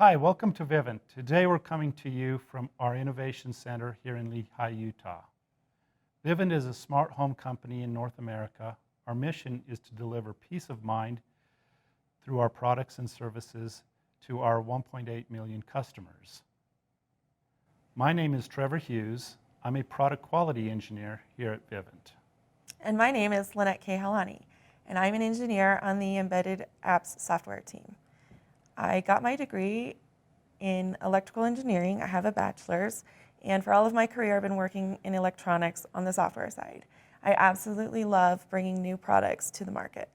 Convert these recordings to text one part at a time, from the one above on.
Hi, welcome to Vivint. Today we're coming to you from our Innovation Center here in Lehi, Utah. Vivint is a smart home company in North America. Our mission is to deliver peace of mind through our products and services to our 1.8 million customers. My name is Trevor Hughes. I'm a product quality engineer here at Vivint. And my name is Lynette Kehalani, and I'm an engineer on the Embedded Apps software team. I got my degree in electrical engineering. I have a bachelor's, and for all of my career, I've been working in electronics on the software side. I absolutely love bringing new products to the market.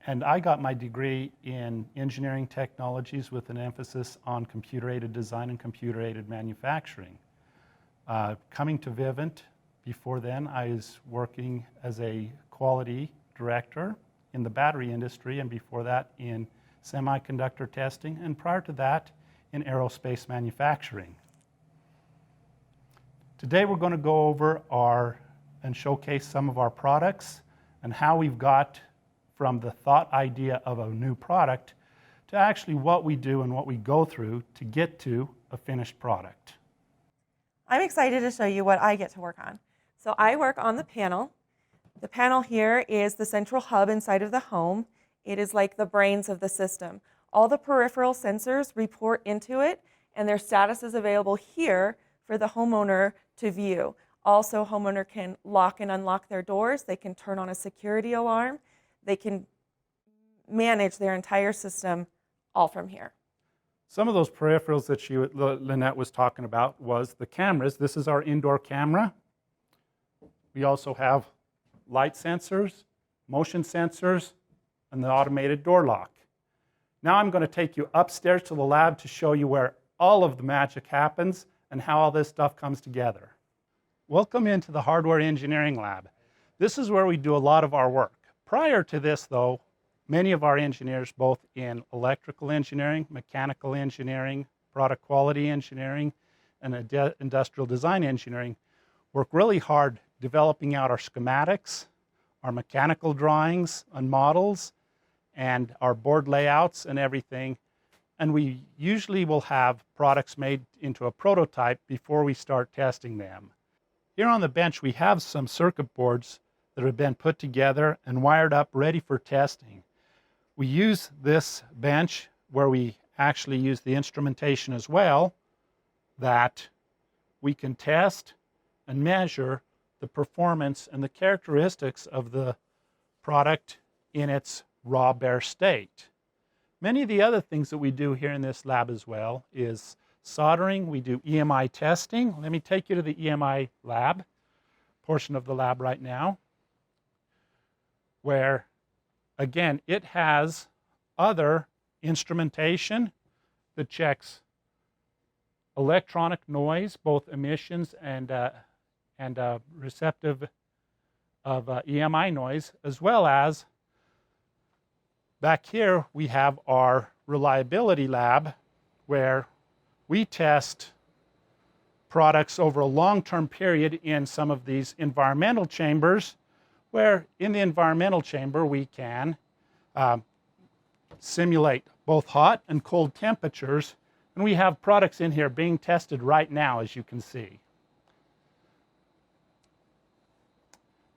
And I got my degree in engineering technologies with an emphasis on computer-aided design and computer-aided manufacturing. Coming to Vivint, before then, I was working as a quality director in the battery industry, and before that in semiconductor testing, and prior to that in aerospace manufacturing. Today we're going to go over and showcase some of our products and how we've got from the thought idea of a new product to actually what we do and what we go through to get to a finished product. I'm excited to show you what I get to work on. So I work on the panel. The panel here is the central hub inside of the home. It is like the brains of the system. All the peripheral sensors report into it, and their status is available here for the homeowner to view. Also, homeowner can lock and unlock their doors. They can turn on a security alarm. They can manage their entire system all from here. Some of those peripherals that Lynette was talking about was the cameras. This is our indoor camera. We also have light sensors, motion sensors, and the automated door lock. Now I'm going to take you upstairs to the lab to show you where all of the magic happens and how all this stuff comes together. Welcome into the hardware engineering lab. This is where we do a lot of our work. Prior to this, though, many of our engineers, both in electrical engineering, mechanical engineering, product quality engineering, and industrial design engineering, work really hard developing out our schematics, our mechanical drawings and models, and our board layouts and everything. And we usually will have products made into a prototype before we start testing them. Here on the bench, we have some circuit boards that have been put together and wired up ready for testing. We use this bench where we actually use the instrumentation as well, that we can test and measure the performance and the characteristics of the product in its raw bare state. Many of the other things that we do here in this lab as well is soldering. We do EMI testing. Let me take you to the EMI lab, portion of the lab right now, where again it has other instrumentation that checks electronic noise, both emissions and receptive of EMI noise, as well as back here we have our reliability lab where we test products over a long-term period in some of these environmental chambers, where in the environmental chamber we can simulate both hot and cold temperatures, and we have products in here being tested right now, as you can see.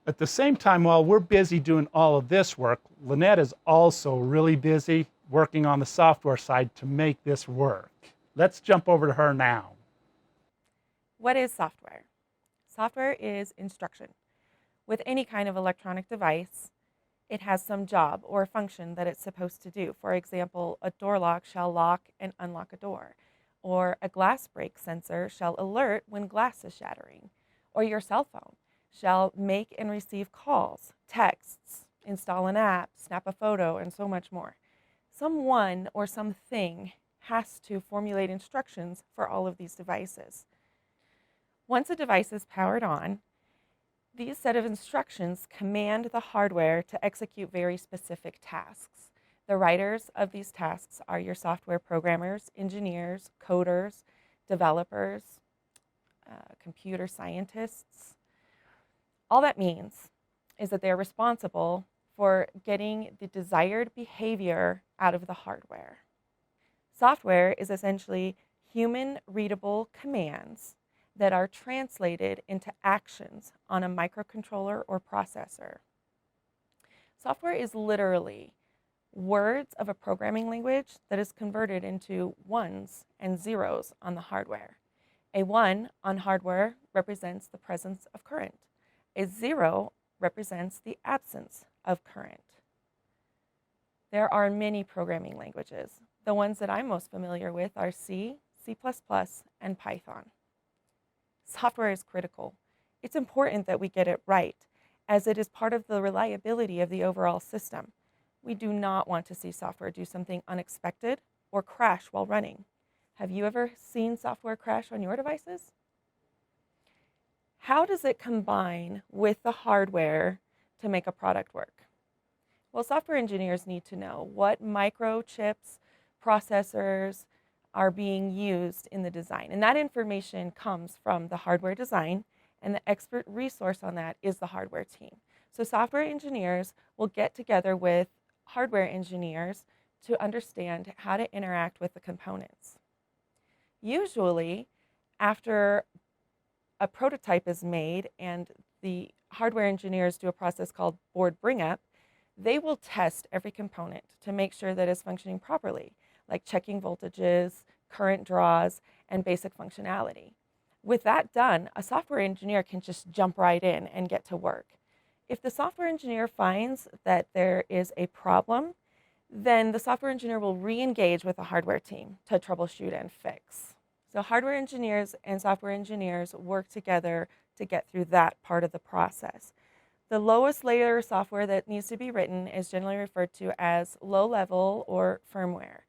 At the same time, while we're busy doing all of this work, Lynette is also really busy working on the software side to make this work. Let's jump over to her now. What is software? Software is instruction. With any kind of electronic device, it has some job or function that it's supposed to do. For example, a door lock shall lock and unlock a door, or a glass break sensor shall alert when glass is shattering, or your cell phone shall make and receive calls, texts, install an app, snap a photo, and so much more. Someone or something has to formulate instructions for all of these devices. Once a device is powered on, these set of instructions command the hardware to execute very specific tasks. The writers of these tasks are your software programmers, engineers, coders, developers, computer scientists. All that means is that they're responsible for getting the desired behavior out of the hardware. Software is essentially human-readable commands that are translated into actions on a microcontroller or processor. Software is literally words of a programming language that is converted into ones and zeros on the hardware. A 1 on hardware represents the presence of current. A 0 represents the absence of current. There are many programming languages. The ones that I'm most familiar with are C, C++, and Python. Software is critical. It's important that we get it right, as it is part of the reliability of the overall system. We do not want to see software do something unexpected or crash while running. Have you ever seen software crash on your devices? How does it combine with the hardware to make a product work? Well, software engineers need to know what microchips, processors are being used in the design. And that information comes from the hardware design, and the expert resource on that is the hardware team. So software engineers will get together with hardware engineers to understand how to interact with the components. Usually, after a prototype is made and the hardware engineers do a process called board bring up, they will test every component to make sure that it's functioning properly, like checking voltages, current draws, and basic functionality. With that done, a software engineer can just jump right in and get to work. If the software engineer finds that there is a problem, then the software engineer will re-engage with the hardware team to troubleshoot and fix. So hardware engineers and software engineers work together to get through that part of the process. The lowest layer software that needs to be written is generally referred to as low-level or firmware.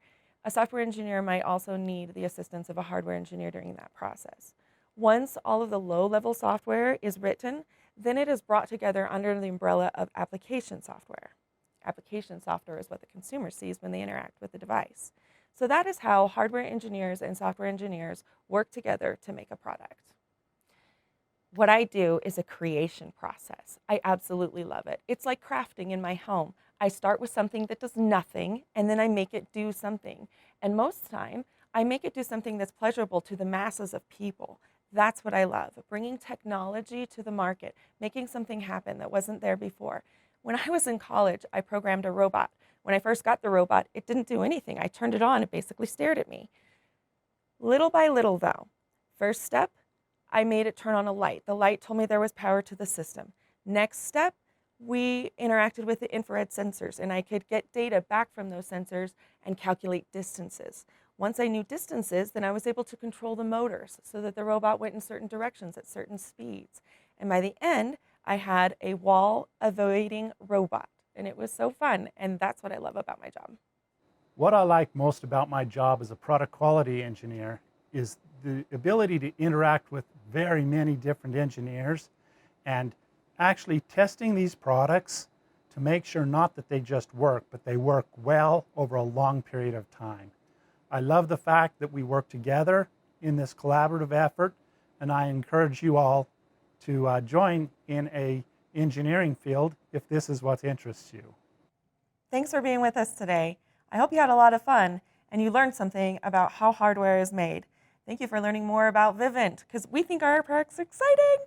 A software engineer might also need the assistance of a hardware engineer during that process. Once all of the low-level software is written, then it is brought together under the umbrella of application software. Application software is what the consumer sees when they interact with the device. So that is how hardware engineers and software engineers work together to make a product. What I do is a creation process. I absolutely love it. It's like crafting in my home. I start with something that does nothing, and then I make it do something. And most of the time, I make it do something that's pleasurable to the masses of people. That's what I love, bringing technology to the market, making something happen that wasn't there before. When I was in college, I programmed a robot. When I first got the robot, it didn't do anything. I turned it on, it basically stared at me. Little by little, though, first step, I made it turn on a light. The light told me there was power to the system. Next step, we interacted with the infrared sensors, and I could get data back from those sensors and calculate distances. Once I knew distances, then I was able to control the motors so that the robot went in certain directions at certain speeds. And by the end, I had a wall-avoiding robot, and it was so fun, and that's what I love about my job. What I like most about my job as a product quality engineer is the ability to interact with very many different engineers and actually testing these products to make sure not that they just work, but they work well over a long period of time. I love the fact that we work together in this collaborative effort, and I encourage you all to join in an engineering field if this is what interests you. Thanks for being with us today. I hope you had a lot of fun and you learned something about how hardware is made. Thank you for learning more about Vivint, because we think our product's exciting.